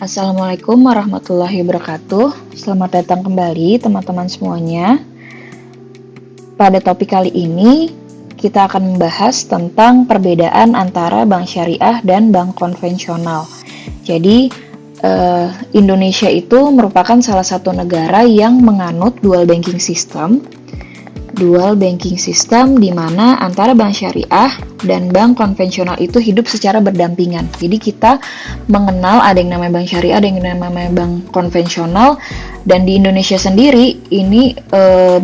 Assalamualaikum warahmatullahi wabarakatuh. Selamat datang kembali teman-teman semuanya. Pada topik kali ini, kita akan membahas tentang perbedaan antara bank syariah dan bank konvensional. Jadi, Indonesia itu merupakan salah satu negara yang menganut dual banking system. Dual banking system di mana antara bank syariah dan bank konvensional itu hidup secara berdampingan. Jadi kita mengenal ada yang namanya bank syariah, ada yang namanya bank konvensional, dan di Indonesia sendiri ini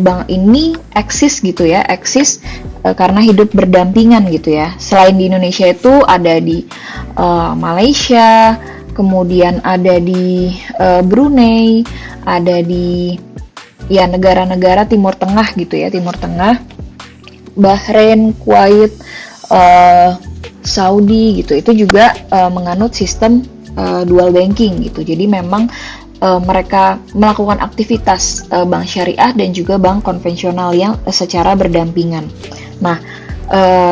bank ini eksis gitu ya, karena hidup berdampingan gitu ya. Selain di Indonesia itu ada di Malaysia, kemudian ada di Brunei, ada di negara-negara Timur Tengah gitu ya, Timur Tengah, Bahrain, Kuwait, Saudi gitu, itu juga menganut sistem dual banking gitu. Jadi memang mereka melakukan aktivitas bank syariah dan juga bank konvensional yang secara berdampingan. Nah,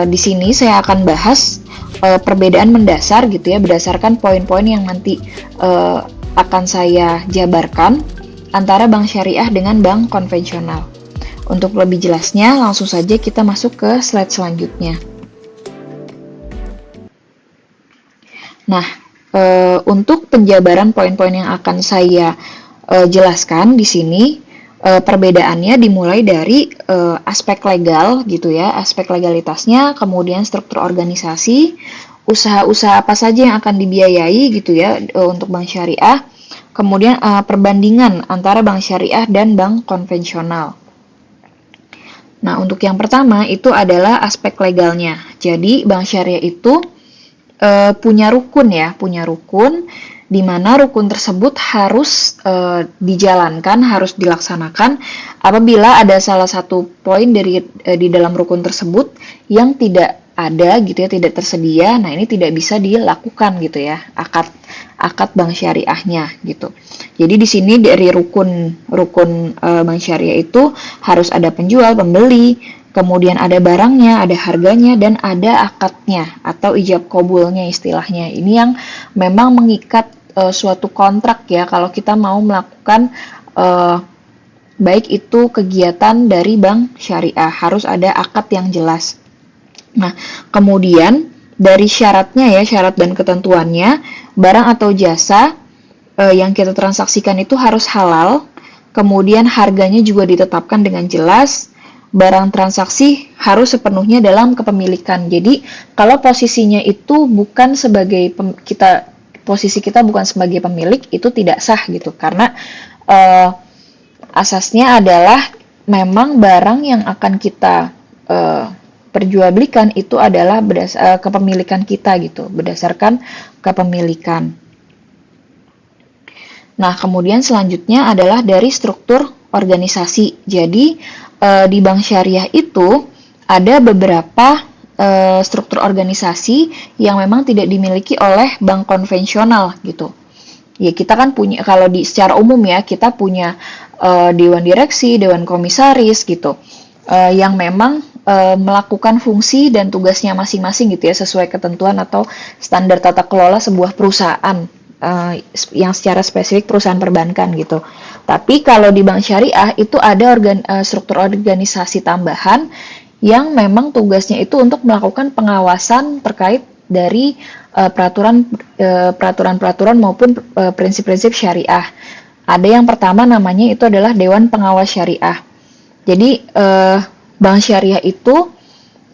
di sini saya akan bahas perbedaan mendasar gitu ya, berdasarkan poin-poin yang nanti akan saya jabarkan antara bank syariah dengan bank konvensional. Untuk lebih jelasnya, langsung saja kita masuk ke slide selanjutnya. Nah, untuk penjabaran poin-poin yang akan saya jelaskan di sini, perbedaannya dimulai dari aspek legal gitu ya, aspek legalitasnya, kemudian struktur organisasi, usaha-usaha apa saja yang akan dibiayai gitu ya untuk bank syariah, kemudian perbandingan antara bank syariah dan bank konvensional. Nah, untuk yang pertama itu adalah aspek legalnya. Jadi, bank syariah itu punya rukun ya, di mana rukun tersebut harus dijalankan, harus dilaksanakan apabila ada salah satu poin di dalam rukun tersebut yang tidak ada gitu ya, tidak tersedia. Nah, ini tidak bisa dilakukan gitu ya, akad bank syariahnya gitu. Jadi di sini dari rukun bank syariah itu harus ada penjual, pembeli, kemudian ada barangnya, ada harganya, dan ada akadnya atau ijab qabulnya istilahnya. Ini yang memang mengikat suatu kontrak ya kalau kita mau melakukan baik itu kegiatan dari bank syariah, harus ada akad yang jelas. Nah, kemudian dari syaratnya ya, syarat dan ketentuannya, barang atau jasa yang kita transaksikan itu harus halal, kemudian harganya juga ditetapkan dengan jelas, barang transaksi harus sepenuhnya dalam kepemilikan. Jadi, kalau posisinya itu bukan sebagai posisi kita bukan sebagai pemilik, itu tidak sah gitu, karena asasnya adalah memang barang yang akan kita perjualbelikan itu adalah kepemilikan kita gitu, berdasarkan kepemilikan. Nah, kemudian selanjutnya adalah dari struktur organisasi. Jadi, di bank syariah itu ada beberapa struktur organisasi yang memang tidak dimiliki oleh bank konvensional gitu. Ya, kita kan punya, kalau secara umum ya, kita punya dewan direksi, dewan komisaris gitu, yang memang melakukan fungsi dan tugasnya masing-masing gitu ya, sesuai ketentuan atau standar tata kelola sebuah perusahaan yang secara spesifik perusahaan perbankan gitu. Tapi kalau di bank syariah itu ada struktur organisasi tambahan yang memang tugasnya itu untuk melakukan pengawasan terkait dari peraturan-peraturan maupun prinsip-prinsip syariah. Ada yang pertama namanya itu adalah Dewan Pengawas Syariah. Jadi bank syariah itu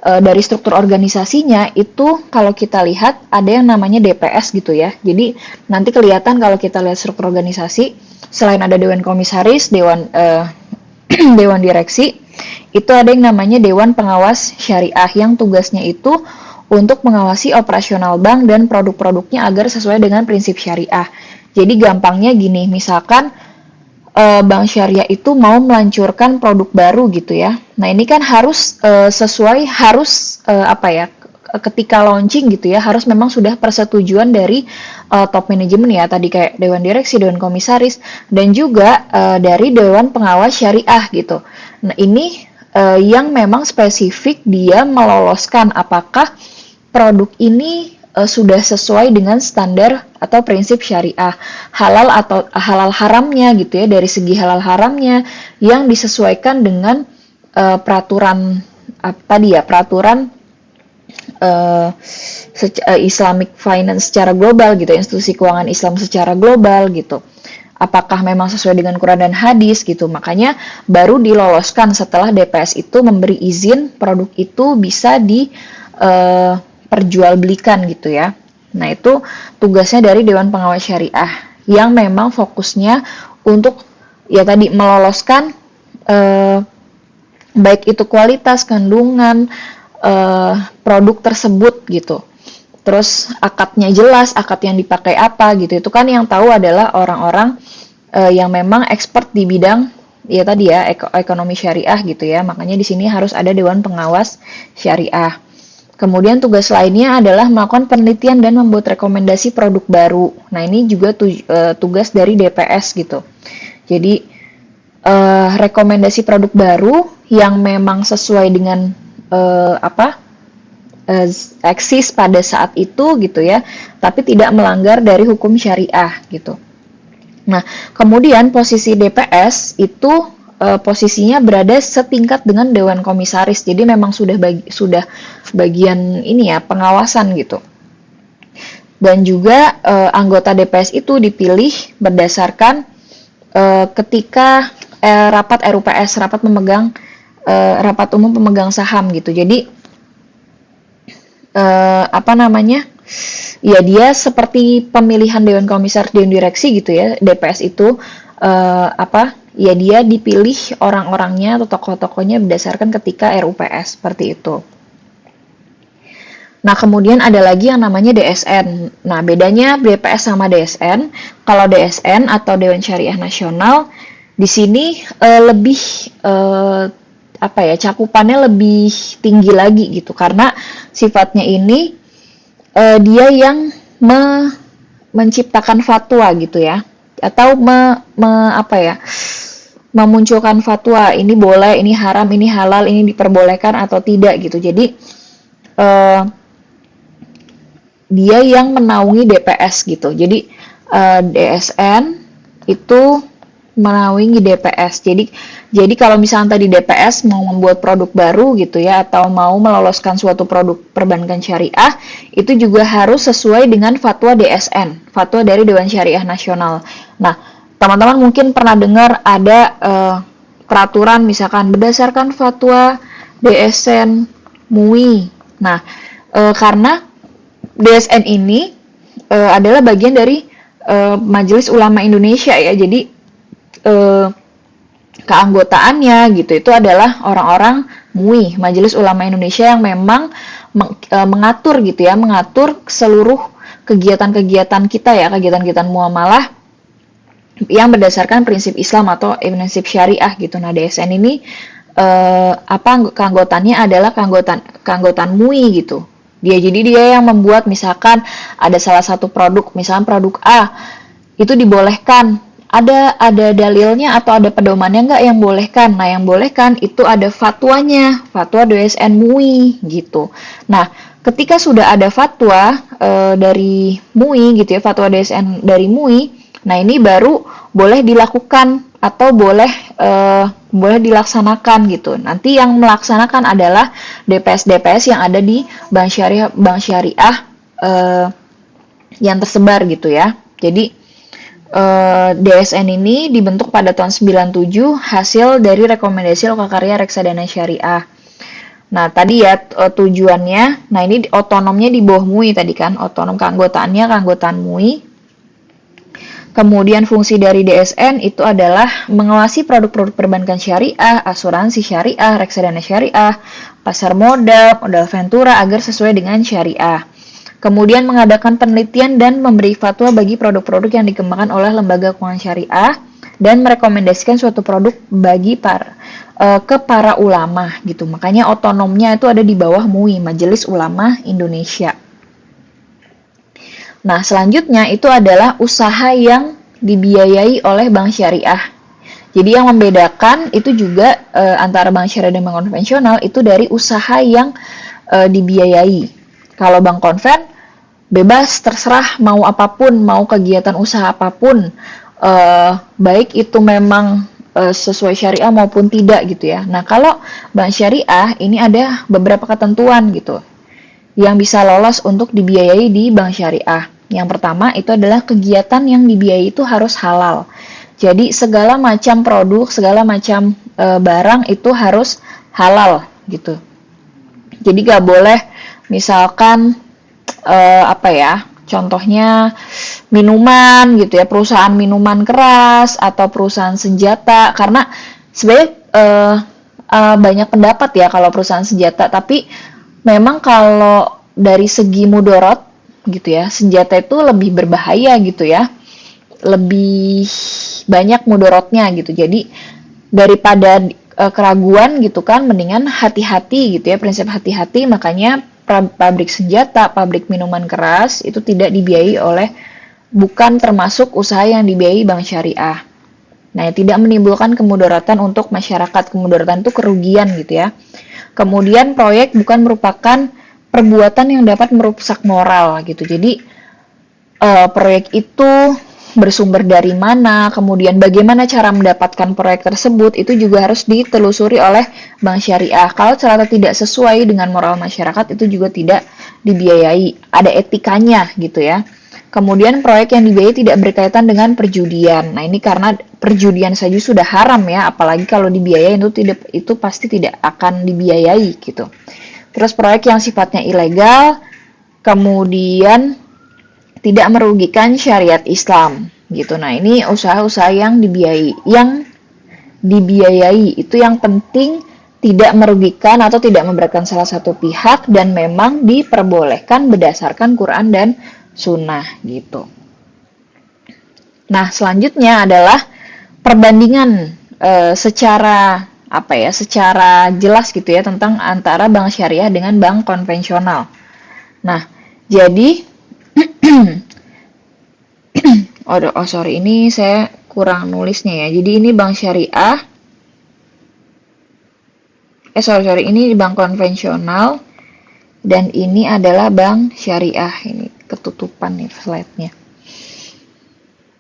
dari struktur organisasinya itu kalau kita lihat ada yang namanya DPS gitu ya. Jadi nanti kelihatan kalau kita lihat struktur organisasi, selain ada dewan komisaris, dewan direksi, itu ada yang namanya Dewan Pengawas Syariah yang tugasnya itu untuk mengawasi operasional bank dan produk-produknya agar sesuai dengan prinsip syariah. Jadi gampangnya gini, misalkan bank syariah itu mau meluncurkan produk baru gitu ya. Nah, ini kan harus ketika launching gitu ya, harus memang sudah persetujuan dari top manajemen ya, tadi kayak dewan direksi, dewan komisaris, dan juga dari dewan pengawas syariah gitu. Nah, ini yang memang spesifik dia meloloskan apakah produk ini sudah sesuai dengan standar atau prinsip syariah, halal atau halal haramnya gitu ya, dari segi halal haramnya yang disesuaikan dengan peraturan peraturan Islamic Finance secara global gitu, institusi keuangan Islam secara global gitu. Apakah memang sesuai dengan Quran dan hadis gitu. Makanya baru diloloskan setelah DPS itu memberi izin produk itu bisa diperjualbelikan gitu ya. Nah, itu tugasnya dari Dewan Pengawas Syariah yang memang fokusnya untuk ya tadi meloloskan baik itu kualitas, kandungan produk tersebut gitu. Terus akadnya jelas, akad yang dipakai apa gitu. Itu kan yang tahu adalah orang-orang yang memang expert di bidang ya tadi ya ekonomi syariah gitu ya. Makanya di sini harus ada Dewan Pengawas Syariah. Kemudian tugas lainnya adalah melakukan penelitian dan membuat rekomendasi produk baru. Nah, ini juga tugas dari DPS gitu. Jadi rekomendasi produk baru yang memang sesuai dengan eksis pada saat itu gitu ya, tapi tidak melanggar dari hukum syariah gitu. Nah, kemudian posisi DPS itu posisinya berada setingkat dengan Dewan Komisaris, jadi memang sudah bagian ini ya pengawasan gitu. Dan juga anggota DPS itu dipilih berdasarkan ketika rapat RUPS, rapat umum pemegang saham gitu. Jadi ya dia seperti pemilihan Dewan Komisaris, Dewan Direksi gitu ya. DPS itu ya dia dipilih orang-orangnya atau tokoh-tokohnya berdasarkan ketika RUPS seperti itu. Nah, kemudian ada lagi yang namanya DSN. Nah, bedanya DPS sama DSN, kalau DSN atau Dewan Syariah Nasional di sini lebih cakupannya lebih tinggi lagi gitu, karena sifatnya ini dia yang menciptakan fatwa gitu ya, atau memunculkan fatwa, ini boleh, ini haram, ini halal, ini diperbolehkan atau tidak gitu. Jadi dia yang menaungi DPS gitu. Jadi DSN itu menaungi DPS. Jadi kalau misalnya tadi DPS mau membuat produk baru gitu ya, atau mau meloloskan suatu produk perbankan syariah, itu juga harus sesuai dengan fatwa DSN, fatwa dari Dewan Syariah Nasional. Nah, teman-teman mungkin pernah dengar ada peraturan misalkan berdasarkan fatwa DSN MUI. Nah, karena DSN ini adalah bagian dari Majelis Ulama Indonesia ya, jadi keanggotaannya gitu itu adalah orang-orang MUI, Majelis Ulama Indonesia, yang memang mengatur gitu ya, mengatur seluruh kegiatan-kegiatan kita ya, kegiatan-kegiatan muamalah yang berdasarkan prinsip Islam atau prinsip syariah gitu. Nah, DSN ini keanggotaannya adalah keanggotaan MUI gitu. Jadi dia yang membuat, misalkan ada salah satu produk, misalkan produk A itu dibolehkan, ada dalilnya atau ada pedomannya nggak yang bolehkan. Nah, yang bolehkan itu ada fatwanya, fatwa DSN MUI gitu. Nah, ketika sudah ada fatwa dari MUI gitu ya, fatwa DSN dari MUI, nah ini baru boleh dilakukan atau boleh dilaksanakan gitu. Nanti yang melaksanakan adalah DPS yang ada di bank syariah yang tersebar gitu ya. Jadi DSN ini dibentuk pada tahun 97 hasil dari rekomendasi Lokakarya Reksadana Syariah. Nah, tadi ya tujuannya, nah ini otonomnya di bawah MUI tadi kan, otonom keanggotaannya keanggotaan MUI. Kemudian fungsi dari DSN itu adalah mengawasi produk-produk perbankan syariah, asuransi syariah, reksadana syariah, pasar modal ventura agar sesuai dengan syariah. Kemudian mengadakan penelitian dan memberi fatwa bagi produk-produk yang dikembangkan oleh lembaga keuangan syariah dan merekomendasikan suatu produk bagi ke para ulama gitu. Makanya otonomnya itu ada di bawah MUI, Majelis Ulama Indonesia. Nah, selanjutnya itu adalah usaha yang dibiayai oleh bank syariah. Jadi yang membedakan itu juga antara bank syariah dan bank konvensional itu dari usaha yang dibiayai. Kalau bank konven bebas, terserah mau apapun, mau kegiatan usaha apapun, baik itu memang sesuai syariah maupun tidak gitu ya. Nah, kalau bank syariah ini ada beberapa ketentuan gitu yang bisa lolos untuk dibiayai di bank syariah. Yang pertama itu adalah kegiatan yang dibiayai itu harus halal. Jadi segala macam produk, segala macam barang itu harus halal gitu. Jadi gak boleh misalkan apa ya, contohnya minuman gitu ya, perusahaan minuman keras atau perusahaan senjata, karena sebenarnya banyak pendapat ya kalau perusahaan senjata, tapi memang kalau dari segi mudorot gitu ya, senjata itu lebih berbahaya gitu ya, lebih banyak mudorotnya gitu. Jadi daripada keraguan gitu kan, mendingan hati-hati gitu ya, prinsip hati-hati. Makanya pabrik senjata, pabrik minuman keras itu tidak dibiayai oleh, bukan termasuk usaha yang dibiayai bank syariah. Nah, tidak menimbulkan kemudaratan untuk masyarakat. Kemudaratan itu kerugian gitu ya. Kemudian proyek bukan merupakan perbuatan yang dapat merusak moral gitu. Jadi proyek itu bersumber dari mana, kemudian bagaimana cara mendapatkan proyek tersebut, itu juga harus ditelusuri oleh bank syariah. Kalau ternyata tidak sesuai dengan moral masyarakat, itu juga tidak dibiayai. Ada etikanya gitu ya. Kemudian proyek yang dibiayai tidak berkaitan dengan perjudian. Nah, ini karena perjudian saja sudah haram ya, apalagi kalau dibiayai itu pasti tidak akan dibiayai gitu. Terus proyek yang sifatnya ilegal, kemudian tidak merugikan syariat Islam gitu. Nah, ini usaha-usaha yang dibiayai itu yang penting tidak merugikan atau tidak memberatkan salah satu pihak dan memang diperbolehkan berdasarkan Quran dan Sunnah gitu. Nah, selanjutnya adalah perbandingan secara secara jelas gitu ya tentang antara bank syariah dengan bank konvensional. Nah, jadi sorry, ini saya kurang nulisnya ya. Jadi ini bank syariah. Ini bank konvensional dan ini adalah bank syariah. Ini ketutupan nih slide-nya.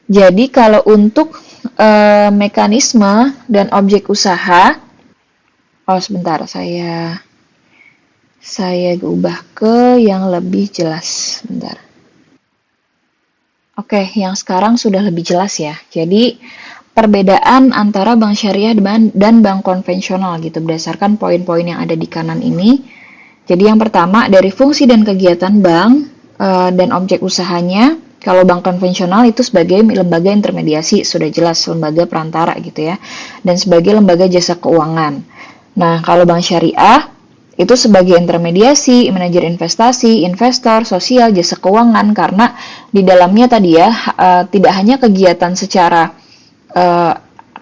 Jadi kalau untuk mekanisme dan objek usaha, sebentar, saya ubah ke yang lebih jelas. Bentar. Oke, yang sekarang sudah lebih jelas ya. Jadi perbedaan antara bank syariah dan bank konvensional gitu berdasarkan poin-poin yang ada di kanan ini. Jadi yang pertama dari fungsi dan kegiatan bank dan objek usahanya. Kalau bank konvensional itu sebagai lembaga intermediasi, sudah jelas lembaga perantara gitu ya, dan sebagai lembaga jasa keuangan. Nah, kalau bank syariah itu sebagai intermediasi, manajer investasi, investor, sosial, jasa keuangan, karena di dalamnya tadi ya tidak hanya kegiatan secara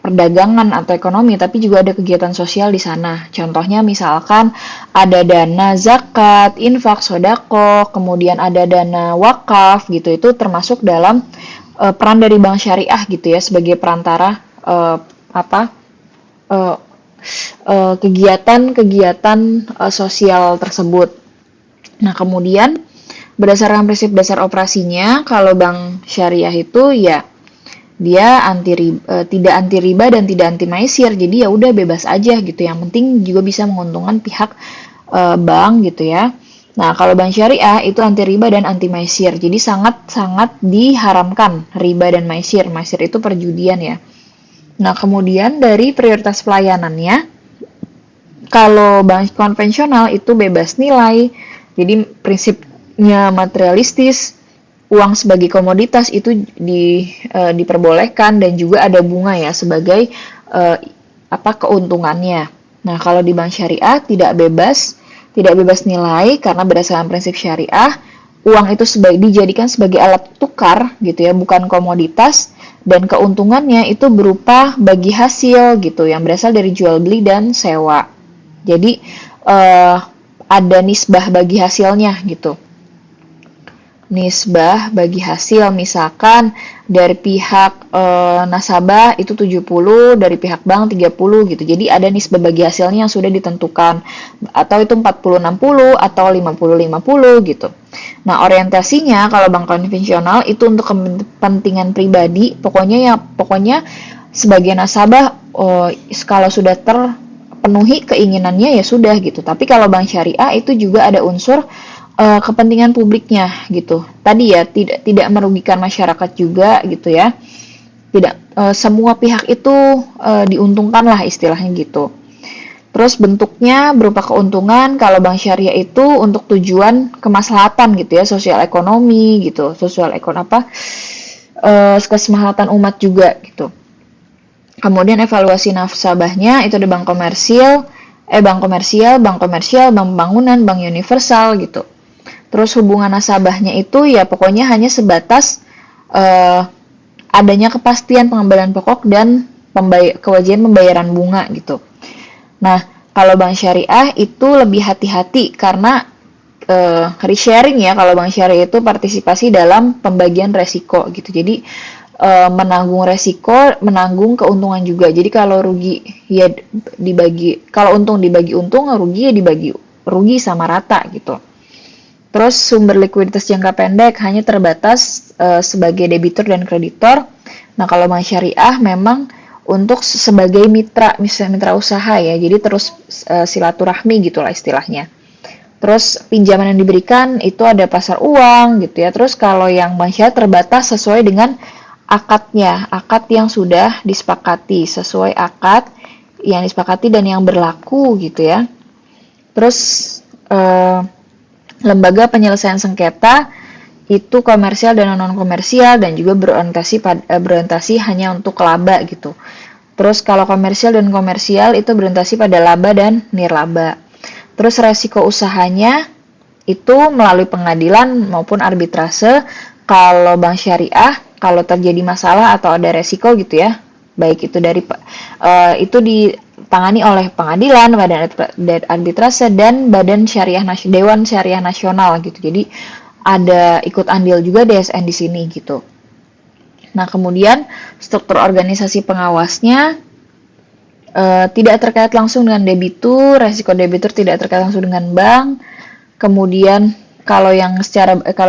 perdagangan atau ekonomi, tapi juga ada kegiatan sosial di sana. Contohnya misalkan ada dana zakat, infak, sodako, kemudian ada dana wakaf gitu, itu termasuk dalam peran dari bank syariah gitu ya sebagai perantara kegiatan-kegiatan sosial tersebut. Nah, kemudian berdasarkan prinsip dasar operasinya, kalau bank syariah itu ya dia tidak anti riba dan tidak anti maisir, jadi ya udah bebas aja gitu. Yang penting juga bisa menguntungkan pihak bank gitu ya. Nah, kalau bank syariah itu anti riba dan anti maisir, jadi sangat-sangat diharamkan riba dan maisir. Maisir itu perjudian ya. Nah, kemudian dari prioritas pelayanannya, kalau bank konvensional itu bebas nilai, jadi prinsipnya materialistis, uang sebagai komoditas itu diperbolehkan dan juga ada bunga ya sebagai keuntungannya. Nah, kalau di bank syariah tidak bebas nilai karena berdasarkan prinsip syariah, uang itu dijadikan sebagai alat tukar gitu ya, bukan komoditas, dan keuntungannya itu berupa bagi hasil gitu yang berasal dari jual beli dan sewa. Jadi ada nisbah bagi hasilnya gitu. nisbah bagi hasil, misalkan dari pihak nasabah itu 70, dari pihak bank 30 gitu. Jadi ada nisbah bagi hasilnya yang sudah ditentukan, atau itu 40-60 atau 50-50 gitu. Nah, orientasinya kalau bank konvensional itu untuk kepentingan pribadi, pokoknya sebagai nasabah kalau sudah terpenuhi keinginannya ya sudah gitu. Tapi kalau bank syariah itu juga ada unsur kepentingan publiknya gitu. Tadi ya tidak merugikan masyarakat juga gitu ya. Tidak semua pihak itu diuntungkan lah istilahnya gitu. Terus bentuknya berupa keuntungan kalau bank syariah itu untuk tujuan kemaslahatan gitu ya, sosial ekonomi gitu, kemaslahatan umat juga gitu. Kemudian evaluasi nasabahnya itu ada bank komersial, bank pembangunan, bank universal gitu. Terus hubungan nasabahnya itu ya pokoknya hanya sebatas adanya kepastian pengembalian pokok dan kewajiban pembayaran bunga gitu. Nah, kalau bank syariah itu lebih hati-hati karena risk sharing ya. Kalau bank syariah itu partisipasi dalam pembagian resiko gitu. Jadi menanggung resiko, menanggung keuntungan juga. Jadi kalau rugi ya dibagi, kalau untung dibagi untung, rugi ya dibagi rugi sama rata gitu. Terus sumber likuiditas jangka pendek hanya terbatas sebagai debitur dan kreditor. Nah, kalau bank syariah memang untuk sebagai mitra usaha ya. Jadi terus silaturahmi gitulah istilahnya. Terus pinjaman yang diberikan itu ada pasar uang gitu ya. Terus kalau yang bank syariah terbatas sesuai dengan akadnya, akad yang sudah disepakati, sesuai akad yang disepakati dan yang berlaku gitu ya. Terus lembaga penyelesaian sengketa itu komersial dan non komersial dan juga berorientasi hanya untuk laba gitu. Terus kalau komersial dan komersial itu berorientasi pada laba dan nirlaba. Terus resiko usahanya itu melalui pengadilan maupun arbitrase. Kalau bank syariah kalau terjadi masalah atau ada resiko gitu ya, baik itu itu ditangani oleh pengadilan, badan arbitrase dan Dewan Syariah Nasional gitu. Jadi ada ikut andil juga DSN di sini gitu. Nah, kemudian struktur organisasi pengawasnya tidak terkait langsung dengan debitur, resiko debitur tidak terkait langsung dengan bank. Kemudian kalau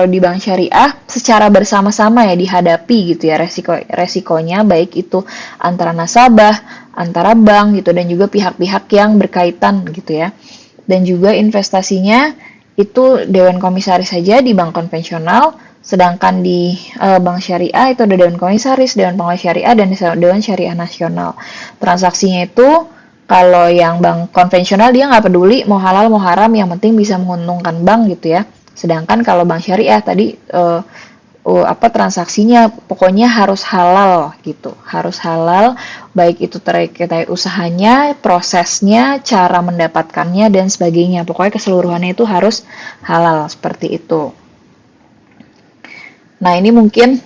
di bank syariah secara bersama-sama ya dihadapi gitu ya resikonya, baik itu antara nasabah, antara bank gitu dan juga pihak-pihak yang berkaitan gitu ya. Dan juga investasinya itu dewan komisaris saja di bank konvensional, sedangkan di bank syariah itu ada dewan komisaris, dewan pengawas syariah dan dewan syariah nasional. Transaksinya itu kalau yang bank konvensional dia nggak peduli mau halal mau haram, yang penting bisa menguntungkan bank gitu ya. Sedangkan kalau bank syariah tadi transaksinya pokoknya harus halal gitu, harus halal, baik itu terkait usahanya, prosesnya, cara mendapatkannya dan sebagainya. Pokoknya keseluruhannya itu harus halal seperti itu. Nah, ini mungkin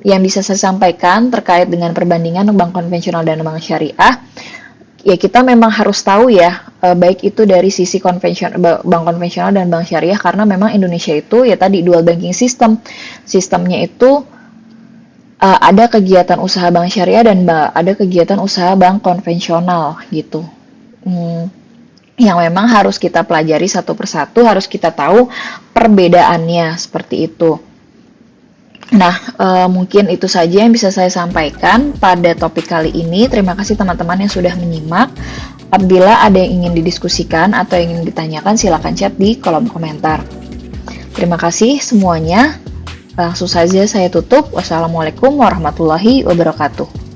yang bisa saya sampaikan terkait dengan perbandingan bank konvensional dan bank syariah. Ya, kita memang harus tahu ya, baik itu dari sisi bank konvensional dan bank syariah, karena memang Indonesia itu ya tadi dual banking system. Sistemnya itu ada kegiatan usaha bank syariah dan ada kegiatan usaha bank konvensional gitu. Yang memang harus kita pelajari satu persatu, harus kita tahu perbedaannya seperti itu. Nah, mungkin itu saja yang bisa saya sampaikan pada topik kali ini. Terima kasih teman-teman yang sudah menyimak. Apabila ada yang ingin didiskusikan atau yang ingin ditanyakan, silakan chat di kolom komentar. Terima kasih semuanya. Langsung saja saya tutup. Wassalamualaikum warahmatullahi wabarakatuh.